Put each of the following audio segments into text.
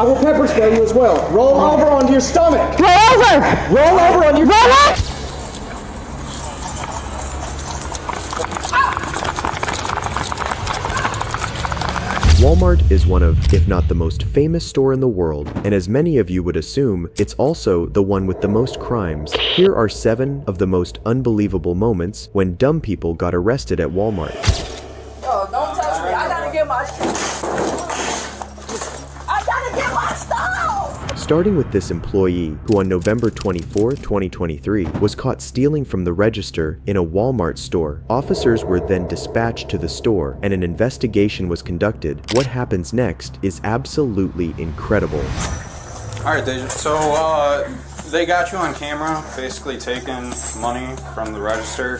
will pepper spray you as well. Roll over onto your stomach. Roll over! Roll over on your... Roll up! Walmart is one of, if not the most famous store in the world, and as many of you would assume, it's also the one with the most crimes. Here are 7 of the most unbelievable moments when dumb people got arrested at Walmart. Oh, don't touch me. I gotta get my shit. I gotta get my stuff! Starting with this employee, who on November 24, 2023, was caught stealing from the register in a Walmart store. Officers were then dispatched to the store, and an investigation was conducted. What happens next is absolutely incredible. Alright, Deja, so they got you on camera, basically taking money from the register,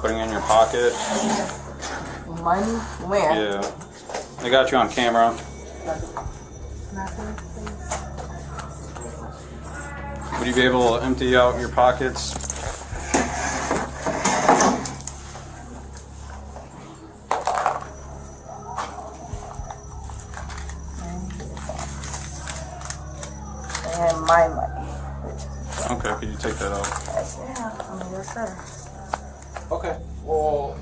putting it in your pocket. Money? Where? Yeah. They got you on camera. Would you be able to empty out your pockets? And my money. Okay, could you take that out? Yes, yes, sir. Okay, well,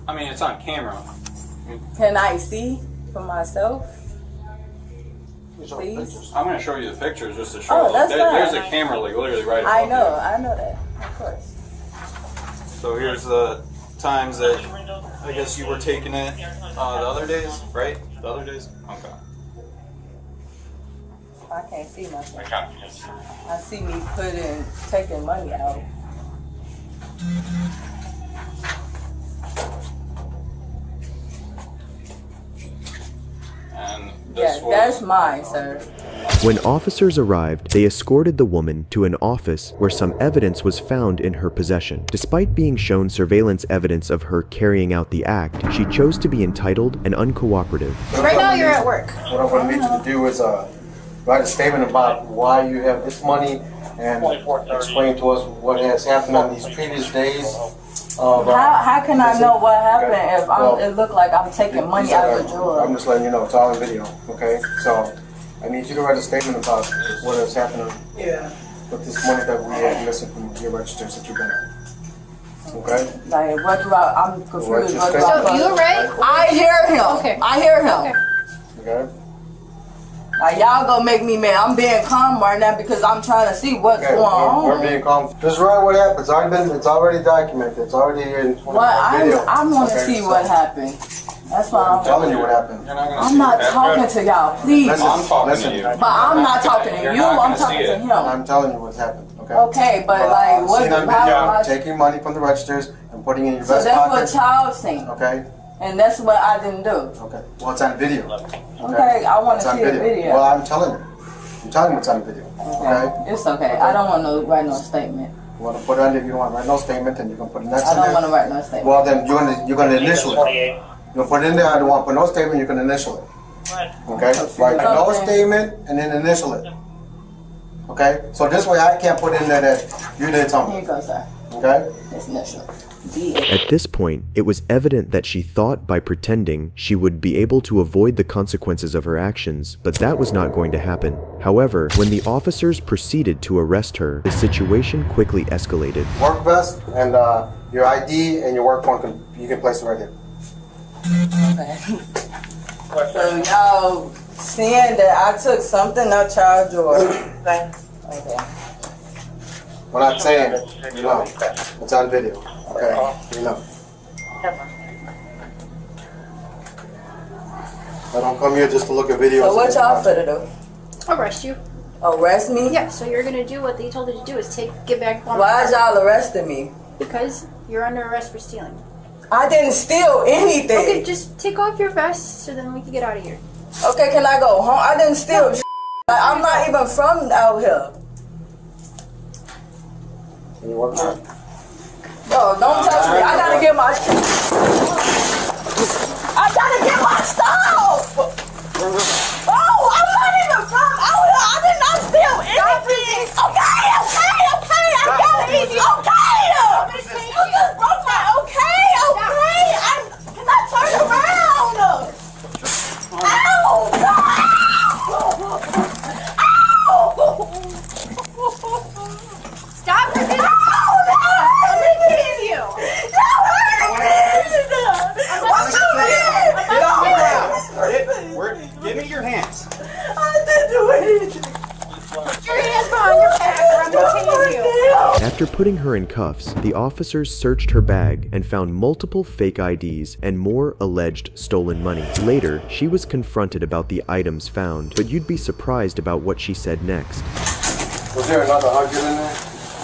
I mean, it's on camera. Can I see for myself? Please? I'm going to show you the pictures just to show you. That's fine. There's a camera like literally right above you. I know that, of course. So here's the times that I guess you were taking it the other days, right? The other days? Okay. I can't see nothing. I see me taking money out. And Yeah, that's mine, sir. When officers arrived, they escorted the woman to an office where some evidence was found in her possession. Despite being shown surveillance evidence of her carrying out the act, she chose to be entitled and uncooperative. Right now you're at work. What I want to need you to do is write a statement about why you have this money and explain to us what has happened on these previous days. How can I know what happened if it looked like I'm taking money out of the drawer? I'm just letting you know, it's all in video, okay? So I need you to write a statement about what has happened with this money that we have missing from your registers that you've been on. Okay? Like, I'm confused. What you say? So you right? I hear him. Okay. I hear him. Okay? Like, y'all gonna make me mad. I'm being calm right now because I'm trying to see what's Okay, going on. we're being calm. Just write what happened. It's already documented. It's already in video. I want to Okay, see so what happened. That's why I'm telling you what happened. I'm not talking to y'all, please. I'm talking to you. But I'm not talking to You're you. not I'm gonna talking see to it. him. I'm telling you what's happened. Okay. Okay, but like, what? Seen on How video, am I? taking money from the registers and putting it in your So vest that's pocket. what child seen, Okay. and that's what I didn't do. Okay. Well, it's on video. Okay, I want It's to on see the video. Well, I'm telling you. I'm telling you what's on video. Okay. It's okay. I don't want to write no statement. You want to put it on. If you don't want to write no statement, then you can put an X I in there. don't want to write no statement. Well, then you're gonna initial it. You're gonna put it in there. I don't want to put no statement. You can initial it. Okay. Write no statement and then initial it. Okay. So this way, I can't put in there that you did Here something. you go, sir. Okay. It's initial. At this point, it was evident that she thought by pretending she would be able to avoid the consequences of her actions, but that was not going to happen. However, when the officers proceeded to arrest her, the situation quickly escalated. Work vest and your ID and your work phone. You can place it right here. Okay. So y'all seeing that I took something out y'all drawer. Okay. We're not saying, you know, it's on video. Okay, you know. I don't come here just to look at videos. So what y'all finna do? Arrest you. Arrest me? Yeah, so you're gonna do what they told you to do is get back on. Why is y'all arresting me? Because you're under arrest for stealing. I didn't steal anything. Okay, just take off your vest so then we can get out of here. Okay, can I go home? I didn't steal. Like, I'm not even from out here. Can you work hard? Bro, don't touch me. I gotta get my I gotta get my stuff. Oh, I'm not even from out here. I did not steal anything. Okay, I got it. Okay. You just broke my. Okay. Can I turn around? Ow! No! Give me your hands. I didn't do anything. Put your hands behind your back or I'm gonna tase you. After putting her in cuffs, the officers searched her bag and found multiple fake IDs and more alleged stolen money. Later, she was confronted about the items found, but you'd be surprised about what she said next. Was there another 100 in there?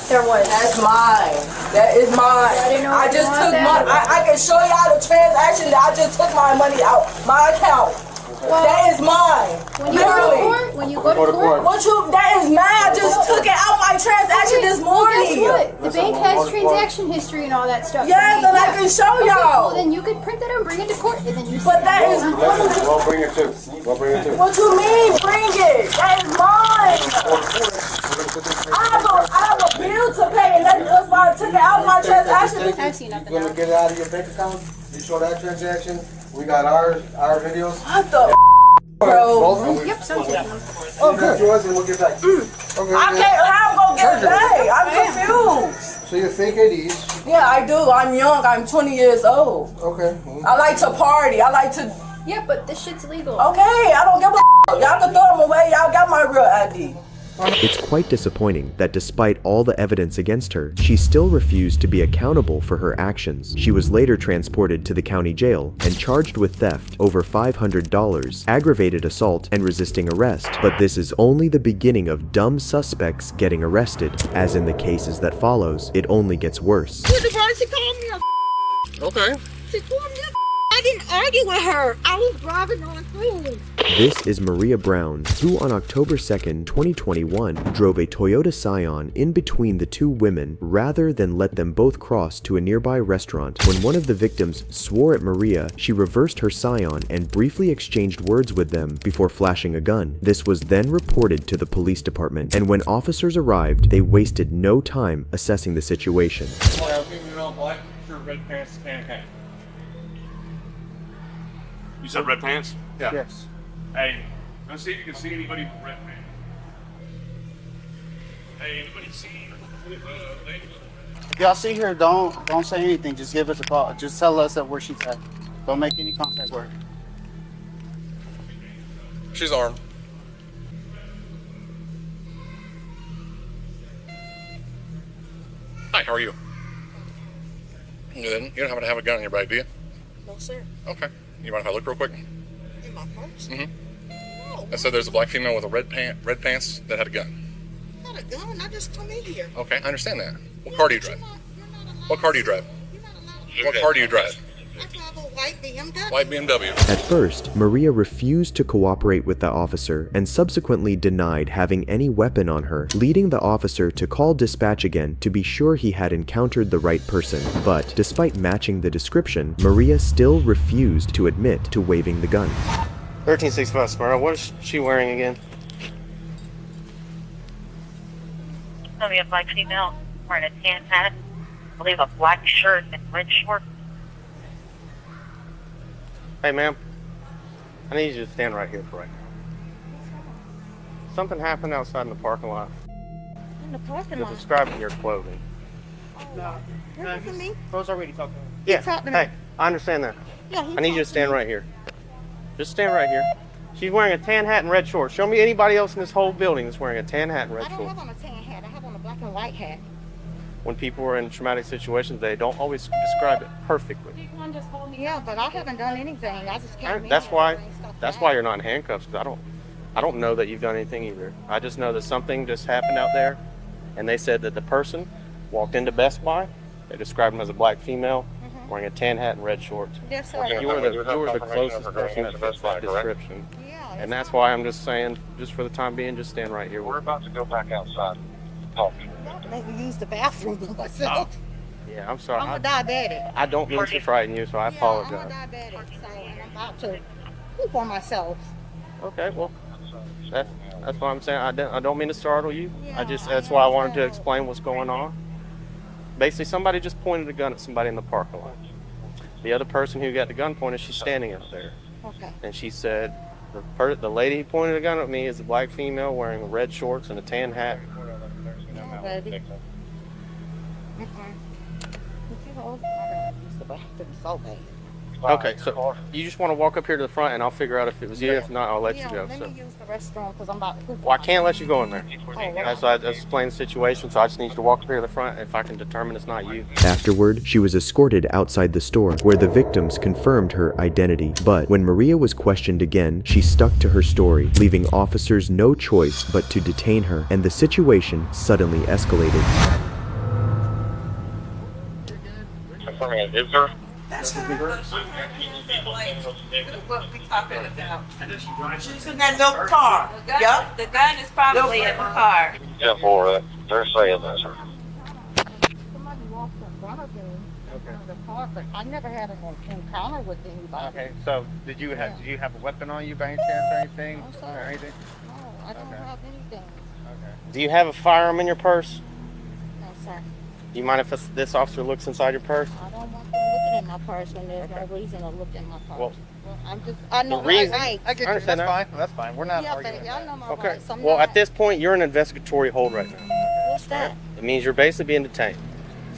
There was. That's mine. That is mine. I didn't know I you just wanted took that. my. I can show y'all the transaction that I just took my money out my account. Well, That is mine. when you go to Literally. court, when you go to court, What you? That is mine. I just took it out my transaction this morning. Well, guess what? The bank has transaction history and all that stuff. Yes, and I can show Okay, well, y'all. then you could print that out and bring it to court, and then you. But that is. We'll bring it too. We'll bring it too. What you mean? Bring it. That is mine. I have a bill to pay, and that's why I took it out my transaction. I've seen nothing. You gonna get it out of your bank account? You show that transaction? We got our videos. What the? Bro. Both of them. Yep, so You got yours and we'll get back. Okay. I can't. How I'm gonna get it back? I'm confused. So you're fake IDs. Yeah, I do. I'm young. I'm 20 years old. Okay. I like to party. I like to. Yeah, but this shit's illegal. Okay, I don't give a. Y'all can throw them away. Y'all got my real ID. It's quite disappointing that despite all the evidence against her, she still refused to be accountable for her actions. She was later transported to the county jail and charged with theft, over $500, aggravated assault, and resisting arrest. But this is only the beginning of dumb suspects getting arrested. As in the cases that follows, it only gets worse. She called me a. Okay. She called me a. I didn't argue with her. I was driving on through. This is Maria Brown, who on October 2nd, 2021, drove a Toyota Scion in between the two women rather than let them both cross to a nearby restaurant. When one of the victims swore at Maria, she reversed her Scion and briefly exchanged words with them before flashing a gun. This was then reported to the police department, and when officers arrived, they wasted no time assessing the situation. Black shirt, red pants, and hat. You said red pants? Yeah. Yes. Hey, let's see if you can see anybody with red pants. Hey, anybody see lady? Y'all see her, don't say anything. Just give us a call. Just tell us where she's at. Don't make any contact with her. She's armed. Hi, how are you? Good. You don't happen to have a gun in your bag, do you? No, sir. Okay. You mind if I look real quick? In my purse? Mm-hmm. No. I said there's a black female with a red pants that had a gun. Not a gun. I just come in here. Okay, I understand that. What car do you drive? You're not allowed What car do you drive? You're not allowed What car do you drive? I drive a white BMW. White BMW. At first, Maria refused to cooperate with the officer and subsequently denied having any weapon on her, leading the officer to call dispatch again to be sure he had encountered the right person. But despite matching the description, Maria still refused to admit to waving the gun. 1365 Smyrna, what is she wearing again? There'll be a black female wearing a tan hat, I believe a black shirt and red shorts. Hey ma'am, I need you to stand right here for right now. Something happened outside in the parking lot. In the parking You're lot. describing your clothing. No. You're looking at me? Rose already talking to me. Yeah, talked to me. hey, I understand that. Yeah, he I need you to talked stand me. right here. Just stand right here. She's wearing a tan hat and red shorts. Show me anybody else in this whole building that's wearing a tan hat and red I don't shorts. have on a tan hat. I have on a black and white hat. When people are in traumatic situations, they don't always describe it perfectly. Yeah, but I haven't done anything. I just came in. That's and why. everything stuff That's down. why you're not in handcuffs. 'Cause I don't know that you've done anything either. I just know that something just happened out there, and they said that the person walked into Best Buy. They described him as a black female wearing a tan hat and red shorts. Yes, sir. You were the closest person that fits that description, Yeah. and that's why I'm just saying, just for the time being, just stand right here. We're about to go back outside. Talking. Don't make me use the bathroom by myself. Yeah, I'm sorry. I'm a diabetic. I don't mean to frighten you, so I Yeah, apologize. I'm a diabetic, so and I'm about to poop on myself. Okay, well, that's what I'm saying. I don't mean to startle you. Yeah, That's I why I wanted to understand. explain what's going on. Basically, somebody just pointed a gun at somebody in the parking lot. The other person who got the gun pointed, she's standing up there, Okay. and she said, the lady who pointed a gun at me is a black female wearing red shorts and a tan hat. No, baby. Mm-mm. You know, I gotta use the bathroom so bad. Okay, so you just want to walk up here to the front, and I'll figure out if it was you. If not, I'll let you go. Let So. me use the restroom because I'm about to. Well, I can't let you go in there. Oh, That's why I explained the situation, so I just need you to walk up here to the front. If I can determine it's not you. Afterward, she was escorted outside the store, where the victims confirmed her identity. But when Maria was questioned again, she stuck to her story, leaving officers no choice but to detain her, and the situation suddenly escalated. Is there? That's her. What we talking about? She's in that little car. Yup. The gun is probably in the car. Yeah, boy, they're saying that, sir. Somebody walked in front of me in the car, but I never had an encounter with anybody. Okay, so did you have a weapon on you by any chance or anything? No, sir. Or anything? No, I don't have anything. Okay. Do you have a firearm in your purse? No, sir. Do you mind if this officer looks inside your purse? I don't want them looking in my purse when there's no reason to look in my purse. Well, I know the my reason- rights. I get you. understand That's that. fine. That's fine. We're not Yeah, arguing. baby, I know my Okay. rights. I'm Well, not. at this point, you're in investigatory hold right now. What's that? It means you're basically being detained.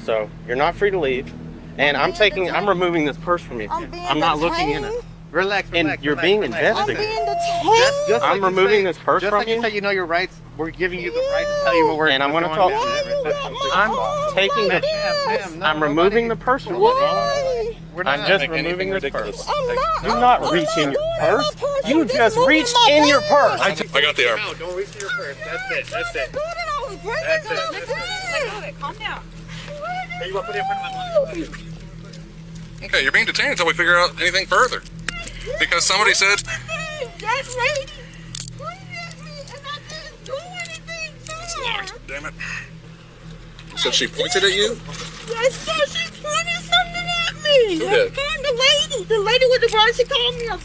So you're not free to leave. And I'm removing this purse from you. I'm not looking in it. Relax, And relax. you're relax, being relax. I'm investigated. being detained. Just I'm like you removing say- this purse just from like you. you say you know your rights. We're giving you the right to tell you what we're And I'm what's gonna going talk on. to you. That's- I'm taking the. Ma'am, no, I'm removing the purse from you. Why? We're I'm not just making removing this ridiculous. purse. I'm not. Do not I'm reach in your purse. purse. You I'm just moving reached my in your bag. purse. I got the arm. No, don't reach in your purse. That's it. That's it. Dude, I was bringing That's it it. up. That's Let it. go of it. Calm down. Hey, you want to put it in front of my money? Okay, you're being detained until we figure out anything further. Because somebody said, That lady pointed at me and I didn't do anything to it's her. locked, damn it. You said she pointed at you? Yes, sir. She pointed something at me. Who did? And the lady with the brush, she called me a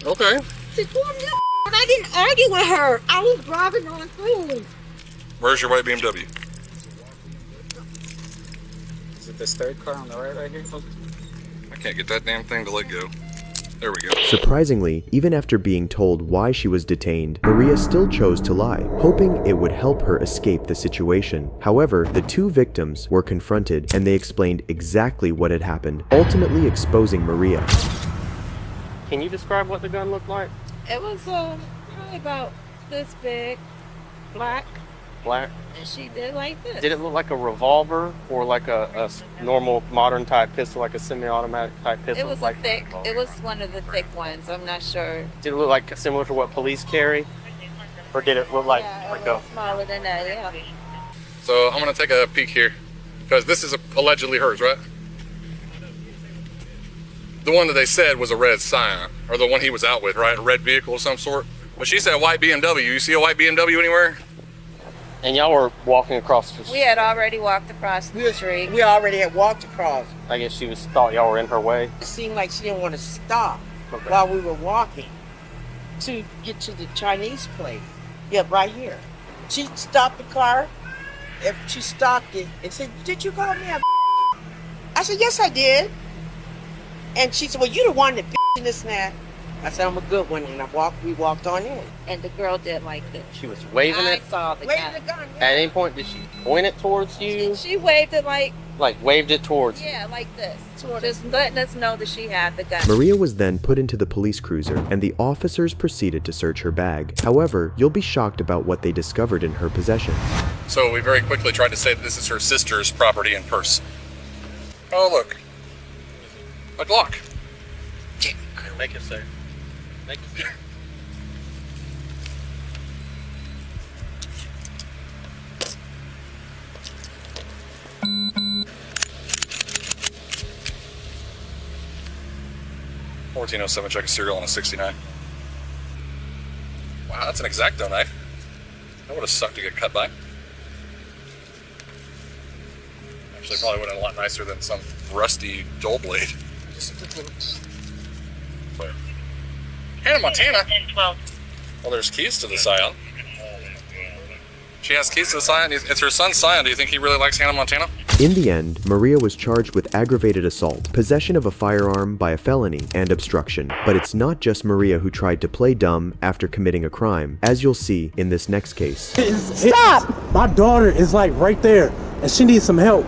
Okay. She called me a but I didn't argue with her. I was driving on through. Where's your white BMW? Is it this third car on the right here? I can't get that damn thing to let go. There we go. Surprisingly, even after being told why she was detained, Maria still chose to lie, hoping it would help her escape the situation. However, the two victims were confronted and they explained exactly what had happened, ultimately exposing Maria. Can you describe what the gun looked like? It was probably about this big, black, Black. and she did like this. Did it look like a revolver or like a normal modern type pistol, like a semi-automatic type pistol? It was like a thick. It was one of the thick ones. I'm not sure. Did it look like similar to what police carry, or did it look like Yeah, like it was smaller than that. Yeah. So I'm going to take a peek here. Because this is allegedly hers, right? The one that they said was a red Scion, or the one he was out with, right? A red vehicle of some sort. But she said a white BMW. You see a white BMW anywhere? And y'all were walking across the We had already walked across the street. We already had walked across. I guess she thought y'all were in her way. It seemed like she didn't want to stop Okay. while we were walking to get to the Chinese place. Yep, right here. She stopped the car. She stopped it and said, "Did you call me a?" I said, "Yes, I did." And she said, "Well, you the one that in this and that." I said, "I'm a good one," and we walked on in. And the girl did like this. She was waving I it. saw the Wave gun. the gun. At any point, did she point it towards you? She waved it like Waved it towards you? yeah, like this, just letting us know that she had the gun. Maria was then put into the police cruiser, and the officers proceeded to search her bag. However, you'll be shocked about what they discovered in her possession. So we very quickly tried to say that this is her sister's property and purse. Oh, look. A Glock. Make it safe. Make it safe. $14.07 check of cereal on a 69. Wow, that's an X-Acto knife. That would have sucked to get cut by. Actually, probably would have been a lot nicer than some rusty dull blade. But Hannah Montana. 10-12. Well, there's keys to the Scion. She has keys to the Scion. It's her son's Scion. Do you think he really likes Hannah Montana? In the end, Maria was charged with aggravated assault, possession of a firearm by a felony, and obstruction. But it's not just Maria who tried to play dumb after committing a crime, as you'll see in this next case. Stop! My daughter is like right there, and she needs some help.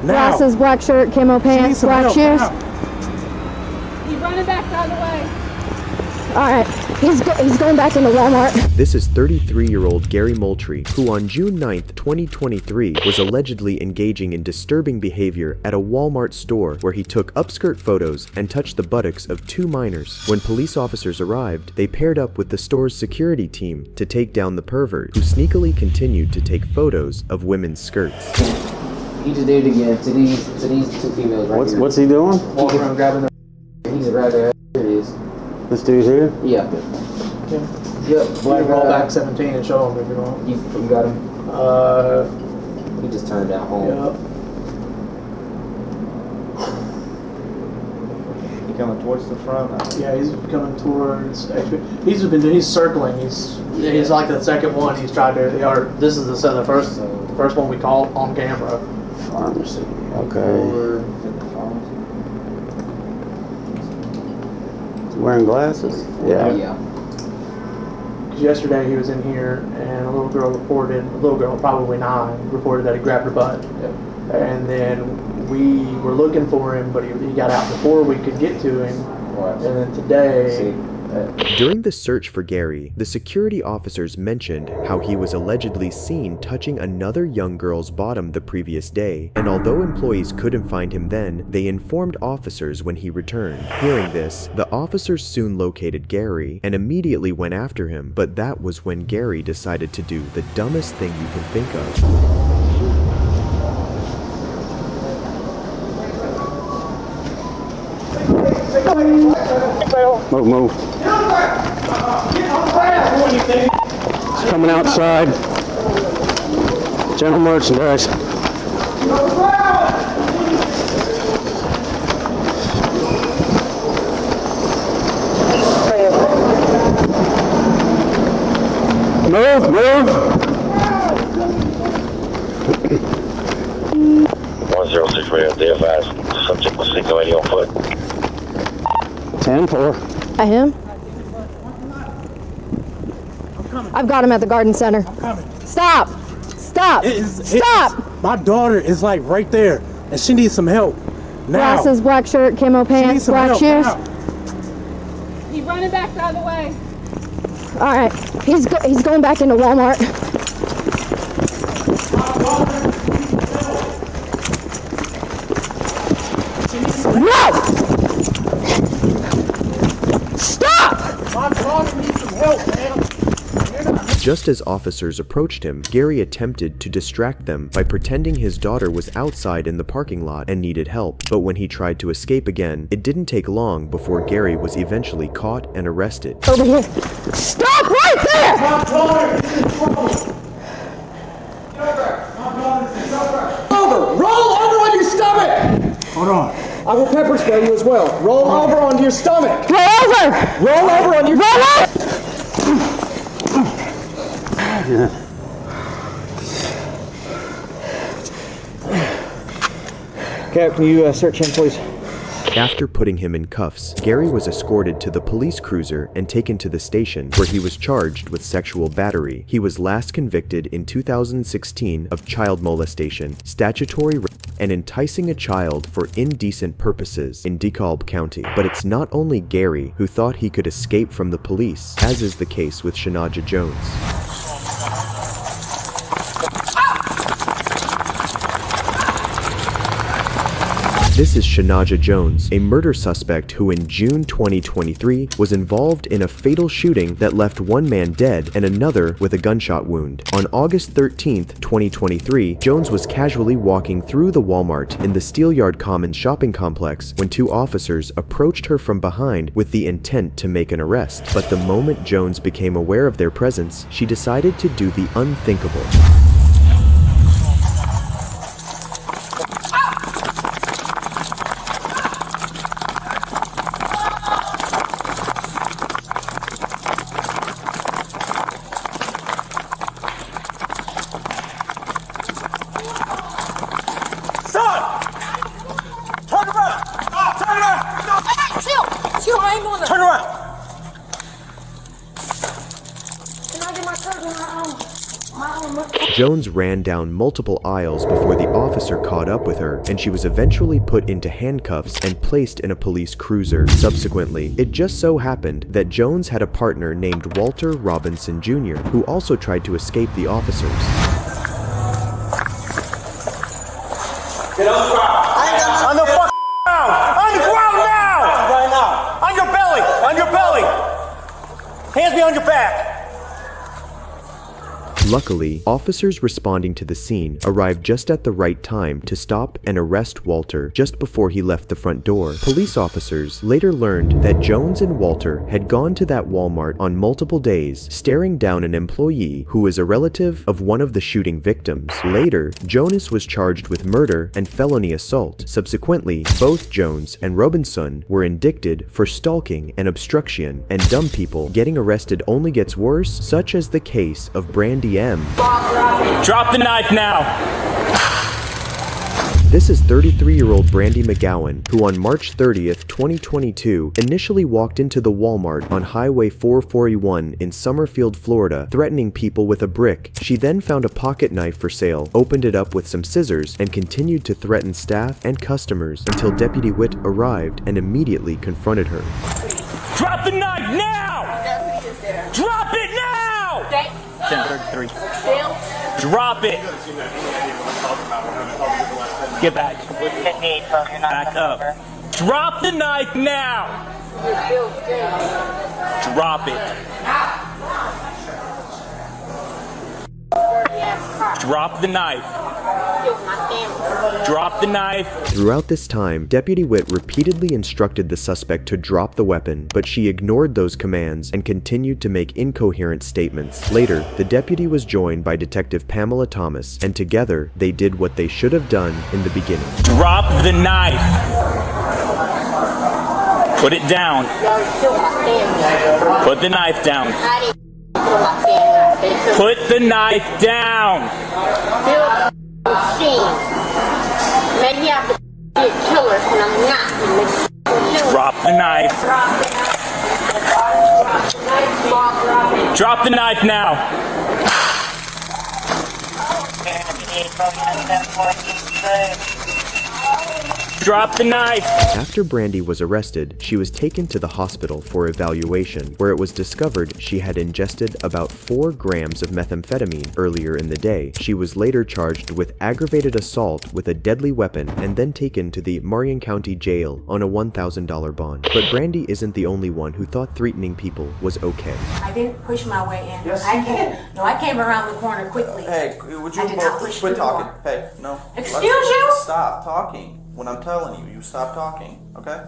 Now. Glasses, black shirt, camo She needs pants, some black help shoes. now. Alright, he's going back into Walmart. This is 33-year-old Gary Moultrie, who on June 9th, 2023, was allegedly engaging in disturbing behavior at a Walmart store where he took upskirt photos and touched the buttocks of 2 minors. When police officers arrived, they paired up with the store's security team to take down the pervert, who sneakily continued to take photos of women's skirts. He just did it again to these 2 females right here. What's he doing? Walking around grabbing their. He's a grab their ass. Here it is. This dude here? Yeah. Yep. Black roll back 17 and show him if you want. You got him? He just turned down home. Yep. He coming towards the front? Yeah, he's coming towards. He's circling. He's like the second one. He's tried to. This is the first one we caught on camera. Pharmacy. Okay. Wearing glasses? Yeah. Because yesterday he was in here and a little girl, probably 9, reported that he grabbed her butt. Yep. And then we were looking for him, but he got out before we could get to him. Right. And then today. During the search for Gary, the security officers mentioned how he was allegedly seen touching another young girl's bottom the previous day, and although employees couldn't find him then, they informed officers when he returned. Hearing this, the officers soon located Gary and immediately went after him, but that was when Gary decided to do the dumbest thing you can think of. Move. It's coming outside. General merchandise. Move. 106 radio, be advised. Subject was seen already on foot. 10-4. At him? I've got him at the garden center. I'm coming. Stop! Stop! Stop! My daughter is like right there, and she needs some help. Now. Glasses, black shirt, camo pants, black shoes. He's running back the other way. Alright, he's going back into Walmart. No! Stop! My daughter needs some help, man. Just as officers approached him, Gary attempted to distract them by pretending his daughter was outside in the parking lot and needed help. But when he tried to escape again, it didn't take long before Gary was eventually caught and arrested. Over here. Stop right there! My daughter is in trouble. Roll over on your stomach! Hold on. I will pepper spray you as well. Roll over onto your stomach. Roll over! Roll over on your stomach. Cap, can you search him, please? After putting him in cuffs, Gary was escorted to the police cruiser and taken to the station, where he was charged with sexual battery. He was last convicted in 2016 of child molestation, statutory rape, and enticing a child for indecent purposes in DeKalb County. But it's not only Gary who thought he could escape from the police, as is the case with Shanaja Jones. This is Shanaja Jones, a murder suspect who in June 2023 was involved in a fatal shooting that left one man dead and another with a gunshot wound. On August 13th, 2023, Jones was casually walking through the Walmart in the Steelyard Commons shopping complex when 2 officers approached her from behind with the intent to make an arrest. But the moment Jones became aware of their presence, she decided to do the unthinkable. Turn around. Can I get my cousin right home? Jones ran down multiple aisles before the officer caught up with her, and she was eventually put into handcuffs and placed in a police cruiser. Subsequently, it just so happened that Jones had a partner named Walter Robinson Jr., who also tried to escape the officers. Get on the ground. On the fucking ground. On the ground now. Right now. On your belly. On your belly. Hands me on your back. Luckily, officers responding to the scene arrived just at the right time to stop and arrest Walter just before he left the front door. Police officers later learned that Jones and Walter had gone to that Walmart on multiple days, staring down an employee who was a relative of one of the shooting victims. Later, Jonas was charged with murder and felony assault. Subsequently, both Jones and Robinson were indicted for stalking and obstruction, and dumb people getting arrested only gets worse, such as the case of Brandy M. Drop the knife now. This is 33-year-old Brandy McGowan, who on March 30th, 2022, initially walked into the Walmart on Highway 441 in Summerfield, Florida, threatening people with a brick. She then found a pocket knife for sale, opened it up with some scissors, and continued to threaten staff and customers until Deputy Witt arrived and immediately confronted her. Drop the knife now. Drop it now. 10:33. Drop it. Get back. Back up. Drop the knife now. Drop it. Drop the knife. Drop the knife. Throughout this time, Deputy Witt repeatedly instructed the suspect to drop the weapon, but she ignored those commands and continued to make incoherent statements. Later, the deputy was joined by Detective Pamela Thomas, and together, they did what they should have done in the beginning. Drop the knife. Put it down. Put the knife down. Put the knife down. Maybe I'm the killer and I'm not. Drop the knife. Drop the knife now. Drop the knife. After Brandy was arrested, she was taken to the hospital for evaluation, where it was discovered she had ingested about 4 grams of methamphetamine earlier in the day. She was later charged with aggravated assault with a deadly weapon and then taken to the Marion County Jail on a $1,000 bond. But Brandy isn't the only one who thought threatening people was okay. I didn't push my way in. Yes, I you came. did. No, I came around the corner quickly. Hey, would you I did not both push quit the talking? door. Hey, no. Excuse you? Stop talking. When I'm telling you, you stop talking, okay?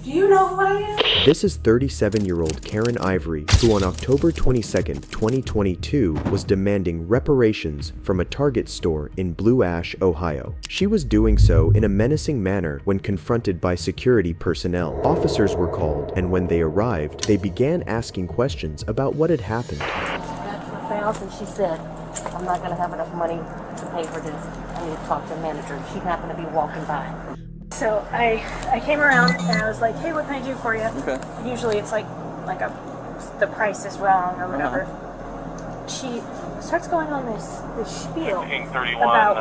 Do you know who I am? This is 37-year-old Karen Ivory, who on October 22nd, 2022, was demanding reparations from a Target store in Blue Ash, Ohio. She was doing so in a menacing manner when confronted by security personnel. Officers were called, and when they arrived, they began asking questions about what had happened. And she said, I'm not going to have enough money to pay for this. I need to talk to the manager. She happened to be walking by. So I came around and I was like, hey, what can I do for you? Okay. Usually it's like the price is wrong or whatever. She starts going on this spiel about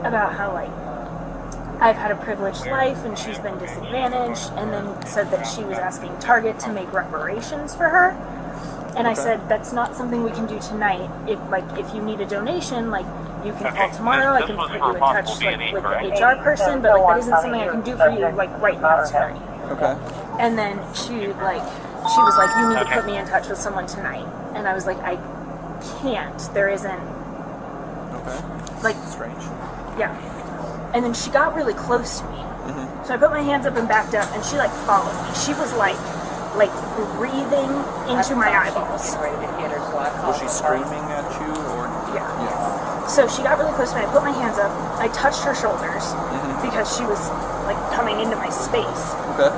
about how like I've had a privileged life and she's been disadvantaged, and then said that she was asking Target to make reparations for her. And I said, that's not something we can do tonight. If you need a donation, like, you can call tomorrow. I can put you in touch with the HR person, but like that isn't something I can do for you like right now tonight. Okay. And then she was like, you need to put me in touch with someone tonight. And I was like, I can't. There isn't. Okay. Like, strange. Yeah. And then she got really close to me. So I put my hands up and backed up, and she like followed me. She was like breathing into my eyeballs. Was she screaming at you or? Yeah. So she got really close to me. I put my hands up. I touched her shoulders because she was like coming into my space. Okay.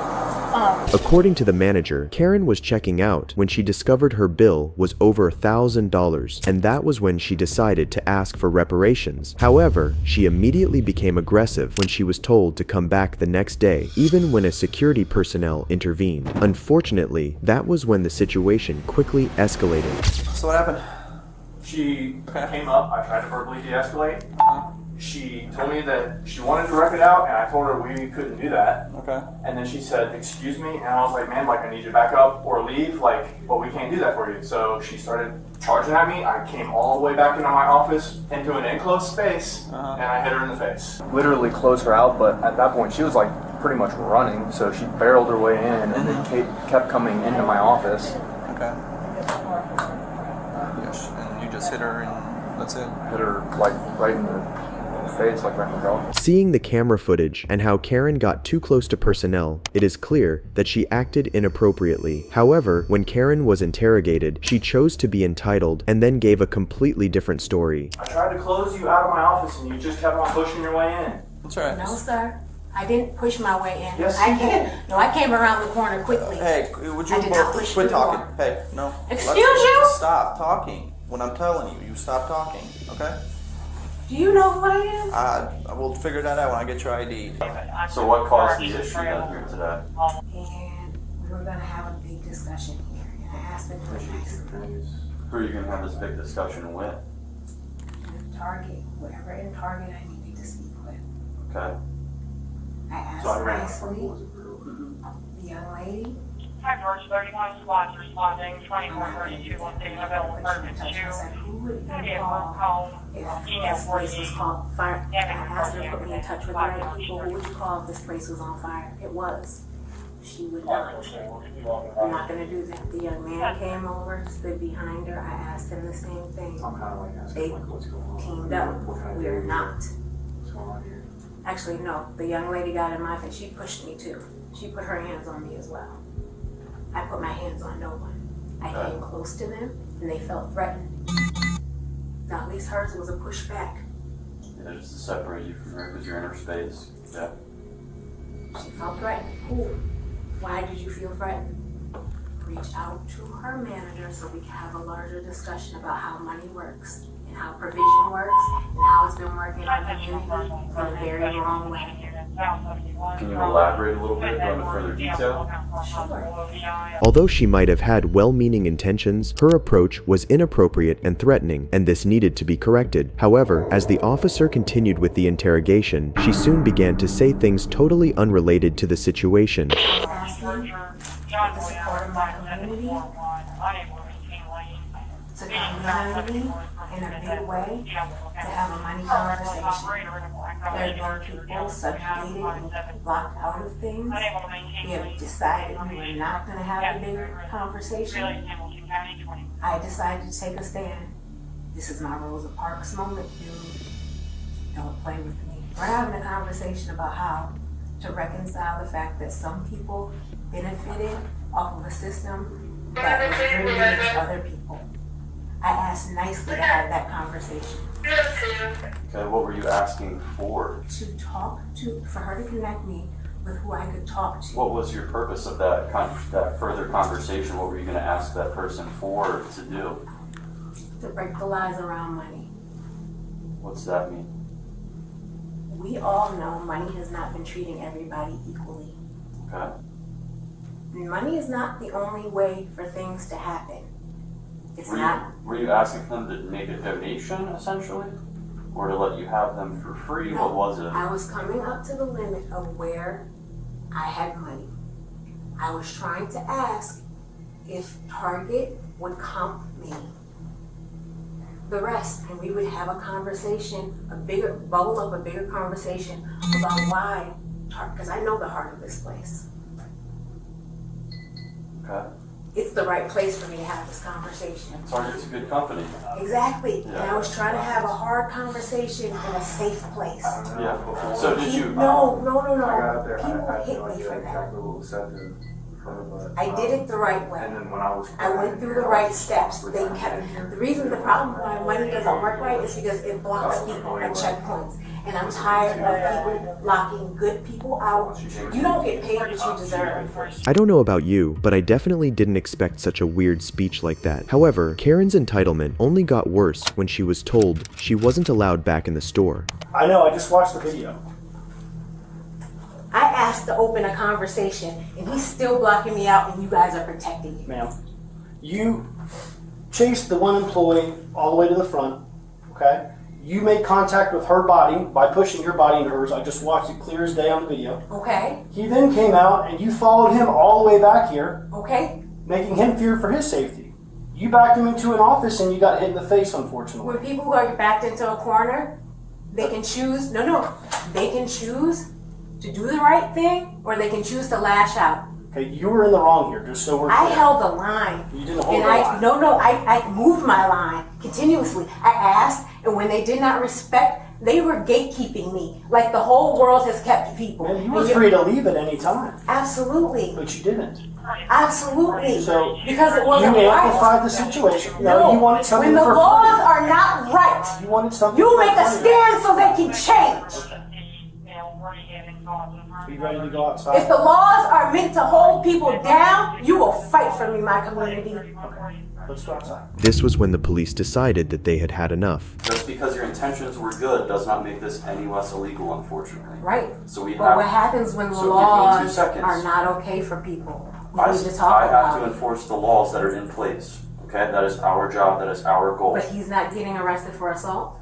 According to the manager, Karen was checking out when she discovered her bill was over $1,000, and that was when she decided to ask for reparations. However, she immediately became aggressive when she was told to come back the next day, even when a security personnel intervened. Unfortunately, that was when the situation quickly escalated. So what happened? She came up, I tried to verbally de-escalate. She told me that she wanted to wreck it out, and I told her we couldn't do that. Okay. And then she said, excuse me, and I was like, man, like, I need you to back up or leave, like, but we can't do that for you. So she started charging at me. I came all the way back into my office, into an enclosed space, and I hit her in the face. Literally closed her out, but at that point, she was like pretty much running, so she barreled her way in, and then kept coming into my office. Okay. Yes, and you just hit her, and that's it? Hit her, like, right in the face, like right in the jaw. Seeing the camera footage and how Karen got too close to personnel, it is clear that she acted inappropriately. However, when Karen was interrogated, she chose to be entitled and then gave a completely different story. I tried to close you out of my office and you just kept on pushing your way in. That's right. No, sir. I didn't push my way in. Yes, I you came. did. No, I came around the corner quickly. Hey, would you I did not both push quit the talking? door. Hey, no. Excuse you? Stop talking. When I'm telling you, you stop talking, okay? Do you know who I am? I will figure that out when I get your ID. So what caused the issue then here today? And we were gonna have a big discussion here, and I asked her to nicely. Who are you going to have this big discussion with? Target, whatever in Target I needed to speak with. Okay. I asked So I ran nicely the young lady. Hi, George, 31 squads responding, 2432 on the available emergency 2. Who would Maybe you a phone call call. if this place was called fire? I asked her to put me in touch with the right people. Who would you call if this place was on fire? It was. She would not. I'm not going to do that. The young man came over, stood behind her. I asked him the same thing. They teamed up. We are not. Actually, no. The young lady got in my face. She pushed me too. She put her hands on me as well. I put my hands on no one. I came close to them, and they felt threatened. Now, at least hers was a pushback. Yeah, just to separate you from her because you're in her space. Yeah. She felt threatened. Who? Why did you feel threatened? Reach out to her manager so we can have a larger discussion about how money works and how provision works and how it's been working in our community in a very wrong way. Can you elaborate a little bit, go into further detail? Although she might have had well-meaning intentions, her approach was inappropriate and threatening, and this needed to be corrected. However, as the officer continued with the interrogation, she soon began to say things totally unrelated to the situation. Asking the support of my community to come behind me in a big way to have a money conversation. There have been people subjugated and locked out of things. We have decided we were not going to have a bigger conversation. I decided to take a stand. This is my Rosa Parks moment, dude. Don't play with me. We're having a conversation about how to reconcile the fact that some people benefited off of a system that was driven against other people. I asked nicely to have that conversation. Okay, what were you asking for? For her to connect me with who I could talk to. What was your purpose of that further conversation? What were you going to ask that person for to do? To break the lies around money. What's that mean? We all know money has not been treating everybody equally. Okay. Money is not the only way for things to happen. It's not. Were you asking them to make a donation, essentially? Or to let you have them for free? No, what was it? I was coming up to the limit of where I had money. I was trying to ask if Target would comp me the rest, and we would have a conversation, a bigger conversation about why, because I know the heart of this place. Okay. It's the right place for me to have this conversation. Target's a good company. Exactly. Yeah. And I was trying to have a hard conversation in a safe place. Yeah. So did you? No. People hit me for that. I did it the right way. I went through the right steps. The reason the problem why money doesn't work right is because it blocks people at checkpoints. And I'm tired of people locking good people out. You don't get paid what you deserve. I don't know about you, but I definitely didn't expect such a weird speech like that. However, Karen's entitlement only got worse when she was told she wasn't allowed back in the store. I know, I just watched the video. I asked to open a conversation, and he's still blocking me out, and you guys are protecting me. Ma'am, you chased the one employee all the way to the front, okay? You made contact with her body by pushing your body into hers. I just watched it clear as day on the video. Okay. He then came out and you followed him all the way back here. Okay. Making him fear for his safety. You backed him into an office and you got hit in the face, unfortunately. When people are backed into a corner, they can choose, they can choose to do the right thing or they can choose to lash out. Okay, you were in the wrong here, just so we're clear. I held the line. You didn't hold the line. I moved my line continuously. I asked, and when they did not respect, they were gatekeeping me. Like the whole world has kept people. Man, you were free to leave at any time. Absolutely. But you didn't. Absolutely. So because it wasn't you right. amplified the situation. No, you wanted something when the for laws free. are not right, You wanted something you for make a free. stand so they can change. Are you ready to go outside? If the laws are meant to hold people down, you will fight for me, my community. Let's go outside. This was when the police decided that they had had enough. Just because your intentions were good does not make this any less illegal, unfortunately. Right. So But what happens when the so give me 2 laws seconds. are not okay for people? We I need to talk have about to it. enforce the laws that are in place. Okay, that is our job. That is our goal. But he's not getting arrested for assault?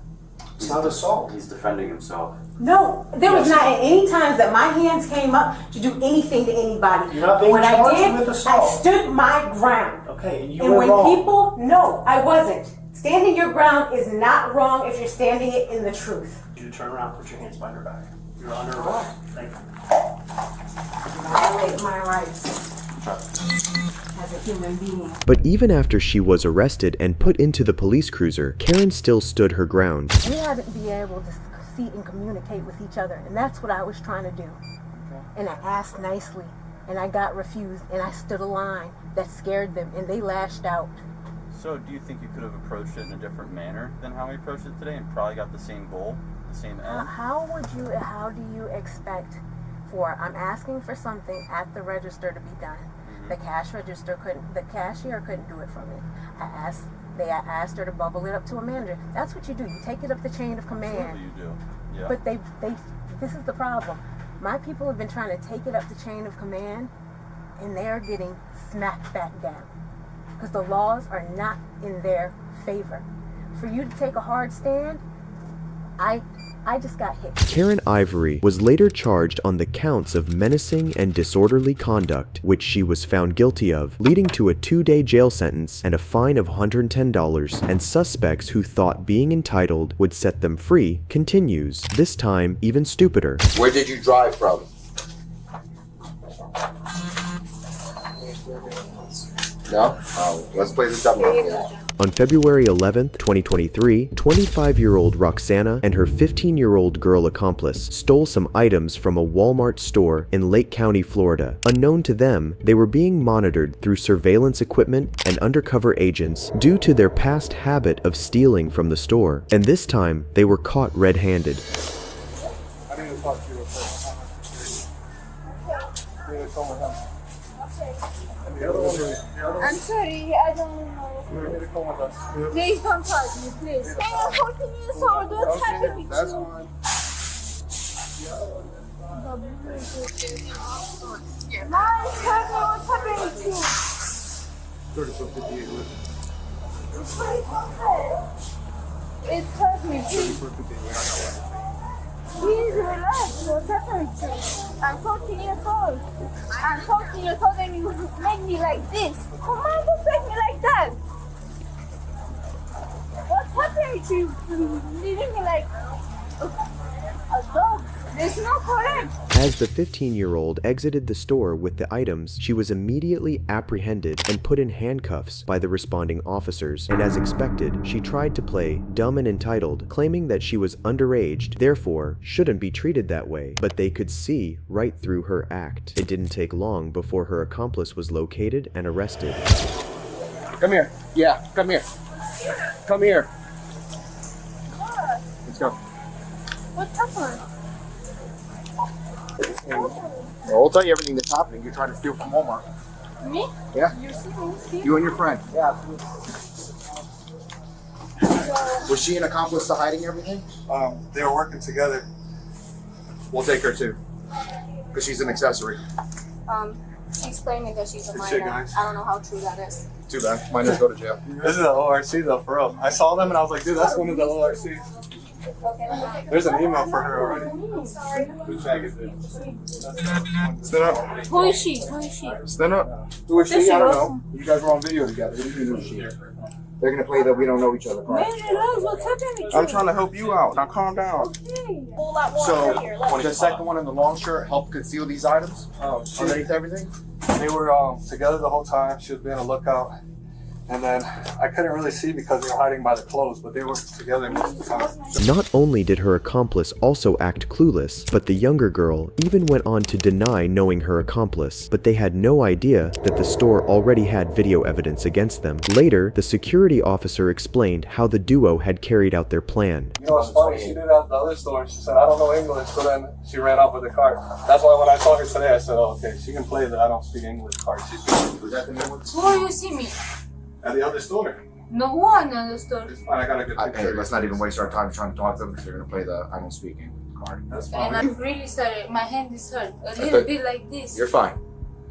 It's not assault. He's defending himself. No, there was not at any times that my hands came up to do anything to anybody. You're not being What I charged did, with assault. I stood my ground. Okay, and you And were when wrong. people, no, I wasn't. Standing your ground is not wrong if you're standing it in the truth. You turn around, put your hands behind your back. You're under arrest. Thank you. Violate my rights as a human being. But even after she was arrested and put into the police cruiser, Karen still stood her ground. We haven't been able to see and communicate with each other, and that's what I was trying to do. And I asked nicely, and I got refused, and I stood a line that scared them, and they lashed out. So do you think you could have approached it in a different manner than how we approached it today and probably got the same goal, the same end? How do you expect I'm asking for something at the register to be done. The cashier couldn't do it for me. I asked her to bubble it up to a manager. That's what you do. You take it up the chain of command. Absolutely you do. Yeah. But this is the problem. My people have been trying to take it up the chain of command, and they're getting smacked back down because the laws are not in their favor. For you to take a hard stand, I just got hit. Karen Ivory was later charged on the counts of menacing and disorderly conduct, which she was found guilty of, leading to a 2-day jail sentence and a fine of $110, and suspects who thought being entitled would set them free continues, this time even stupider. Where did you drive from? No? Oh, let's play the double game. On February 11th, 2023, 25-year-old Roxana and her 15-year-old girl accomplice stole some items from a Walmart store in Lake County, Florida. Unknown to them, they were being monitored through surveillance equipment and undercover agents due to their past habit of stealing from the store. And this time, they were caught red-handed. I need to talk to you real quick. I'm sorry, I don't know. Please don't touch me, please. I am 14 years old. What's happening to you? Mom, tell me what's happening to you. 3458. It's hurt me, please. Please relax. What's happening to you? I'm 14 years old. I'm 14 years old and you make me like this. Come on, don't make me like that. What's happening to you? You're leaving me like a dog. It's not correct. As the 15-year-old exited the store with the items, she was immediately apprehended and put in handcuffs by the responding officers. And as expected, she tried to play dumb and entitled, claiming that she was underage, therefore shouldn't be treated that way. But they could see right through her act. It didn't take long before her accomplice was located and arrested. Come here. Yeah, come here. Come here. Let's go. What's happening? Well, I'll tell you everything that's happening. You're trying to steal from Walmart. Me? Yeah. You see me? See? You and your friend. Yeah, absolutely. Was she an accomplice to hiding everything? They were working together. We'll take her too. Because she's an accessory. She's claiming that she's a Good shit, minor. guys. I don't know how true that is. Too bad. Minors go to jail. This is the ORC though, for real. I saw them and I was like, dude, that's one of the ORCs. There's an email for her already. Stand up. Who is she? Who is she? Stand up. Who is she? I don't know. You guys were on video together. What do you know who she is? They're going to play that we don't know each other. Man, relax. What's happening? I'm trying to help you out. Now calm down. So, the second one in the long shirt helped conceal these items underneath everything? They were together the whole time. She was being a lookout. And then I couldn't really see because they were hiding by the clothes, but they were together most of the time. Not only did her accomplice also act clueless, but the younger girl even went on to deny knowing her accomplice, but they had no idea that the store already had video evidence against them. Later, the security officer explained how the duo had carried out their plan. You know what's funny? She did at the other store. She said, I don't know English, so then she ran off with the card. That's why when I saw her today, I said, oh, okay, she can play the I don't speak English card. Was that the new one? Who you see me? At the other store. No one in the store. It's fine, I got a good picture. Hey, let's not even waste our time trying to talk to them because they're going to play the I don't speak English card. That's And fine. I'm really sorry. My hand is hurt. A little bit like this. You're fine.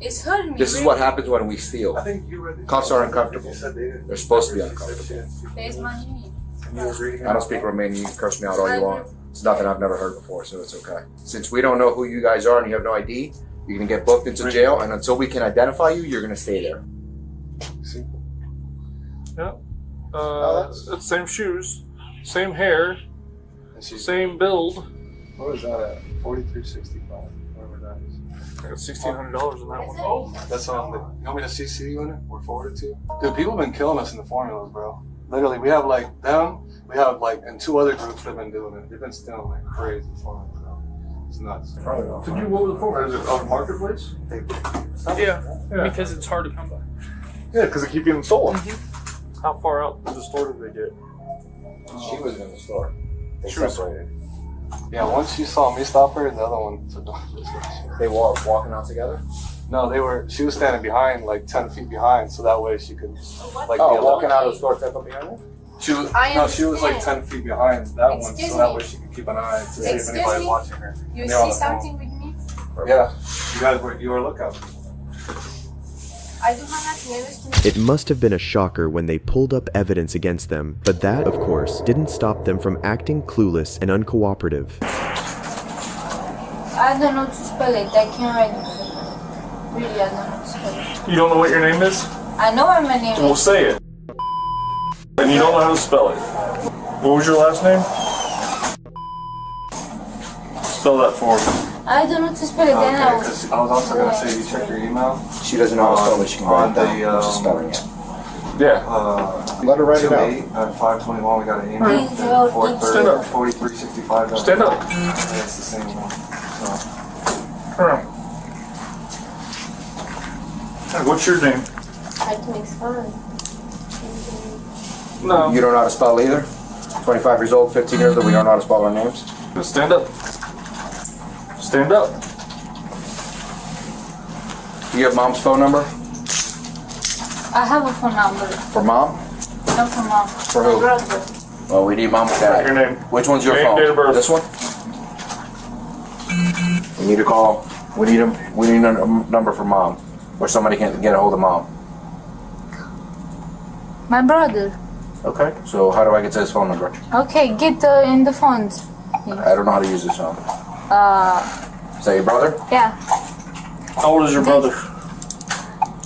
It's hurt me. This is what happens when we steal. I think you read Cuffs are uncomfortable. They're supposed to be uncomfortable. There's my knee. I don't speak Romanian. You can curse me out all you want. It's nothing I've never heard before, so it's okay. Since we don't know who you guys are and you have no ID, you're going to get booked into jail, and until we can identify you, you're going to stay there. See? Yeah. It's same shoes, same hair, same build. What was that at? 43.65. Whatever that is. I got $1,600 in that one. That's on the. You want me to CC you in it? Or forward it to you? Dude, people have been killing us in the formulas, bro. Literally, we have like them. We have like, and 2 other groups that have been doing it. They've been stealing like crazy formulas, bro. It's nuts. Did you what was the format? Is it on Marketplace? Yeah, because it's hard to come by. Yeah, because they keep getting stolen. How far out of the store did they get? She was in the store. They She was- separated. Yeah, once you saw me stop her, the other one took off. They were walking out together? No, they were. She was standing behind, like 10 feet behind, so that way she could, like, Oh, be able walking out of the store 10 foot behind her? She was I no, she was like understand. 10 feet behind that one, Excuse so that me. way she could keep an eye to see if Excuse anybody's me? watching her. You And they're on see the phone. something with me? Yeah, you guys were. You were a lookout. I do not have It must have been a shocker when they pulled up evidence against them, but that, of course, didn't stop them from acting clueless and uncooperative. I don't know to spell it. I can't write it. Really, I don't know to spell it. You don't know what your name is? I know what my name Well, is. say it. And you don't know how to spell it. What was your last name? Spell that for me. I don't know to spell it. Then I Okay, was. 'cause I was also gonna say you check your email. She doesn't know how to spell it. She can write On it down. the Just spelling it. Yeah. Let her write it out. 2-8 at 521. We got an email. Please, Joe, And 430 Stand up. 4365. Stand up. Yeah, it's the same one. So. Turn around. What's your name? I can explain. No. You don't know how to spell either? 25 years old, 15 years old, we don't know how to spell our names? Stand up. Stand up. You have mom's phone number? I have a phone number. For mom? Not for mom. For My who? brother. Well, we need mom's dad. Your name. Which one's your Name, phone? date of birth. This one? We need to call. We need a number for mom, or somebody can get a hold of mom. My brother. Okay. So how do I get to his phone number? Okay, get in the phones. I don't know how to use this phone. Is that your brother? Yeah, How old is your brother?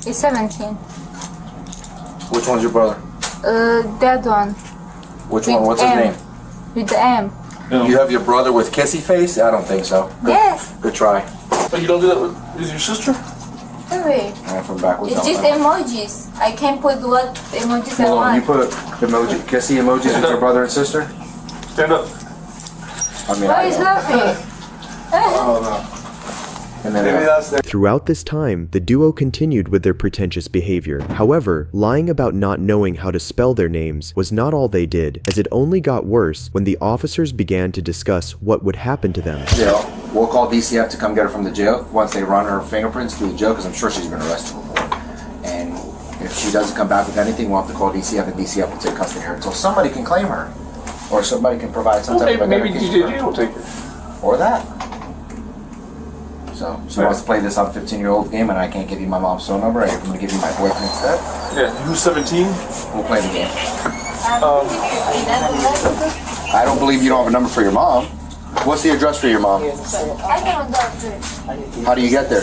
it's 17. Which one's your brother? That one. Which one? What's his M. name? With the M. You have your brother with kissy face? I don't think so. Good, Yes. Good try. Oh, you don't do that with is your sister? Wait. And from backwards. It's down just there. emojis. I can put what emojis I Hold on, you want. put emoji, kissy emojis with your brother and sister? Stand up. I mean, Why I is don't. laughing? Oh, no. And then Maybe that's their. Throughout this time, the duo continued with their pretentious behavior. However, lying about not knowing how to spell their names was not all they did, as it only got worse when the officers began to discuss what would happen to them. jail. We'll call DCF to come get her from the jail once they run her fingerprints through the jail, because I'm sure she's been arrested before. And if she doesn't come back with anything, we'll have to call DCF, and DCF will take custody of her until somebody can claim her, or somebody can provide some type of Maybe identification for her. DJJ will take it. Or that. So she wants to play this on 15-year-old game, and I can't give you my mom's phone number. I'm going to give you my boyfriend instead. Yeah, who's 17? We'll play the game. I don't believe you don't have a number for your mom. What's the address for your mom? I don't know. How do you get there?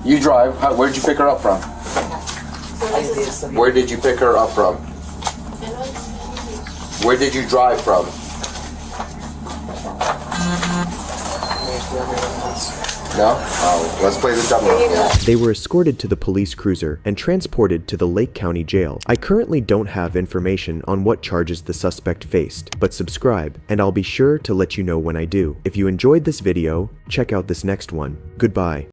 You drive. Where'd you pick her up from? Where did you pick her up from? Where did you drive from? No? Oh, let's play the double. They were escorted to the police cruiser and transported to the Lake County Jail. I currently don't have information on what charges the suspect faced, but subscribe and I'll be sure to let you know when I do. If you enjoyed this video, check out this next one. Goodbye.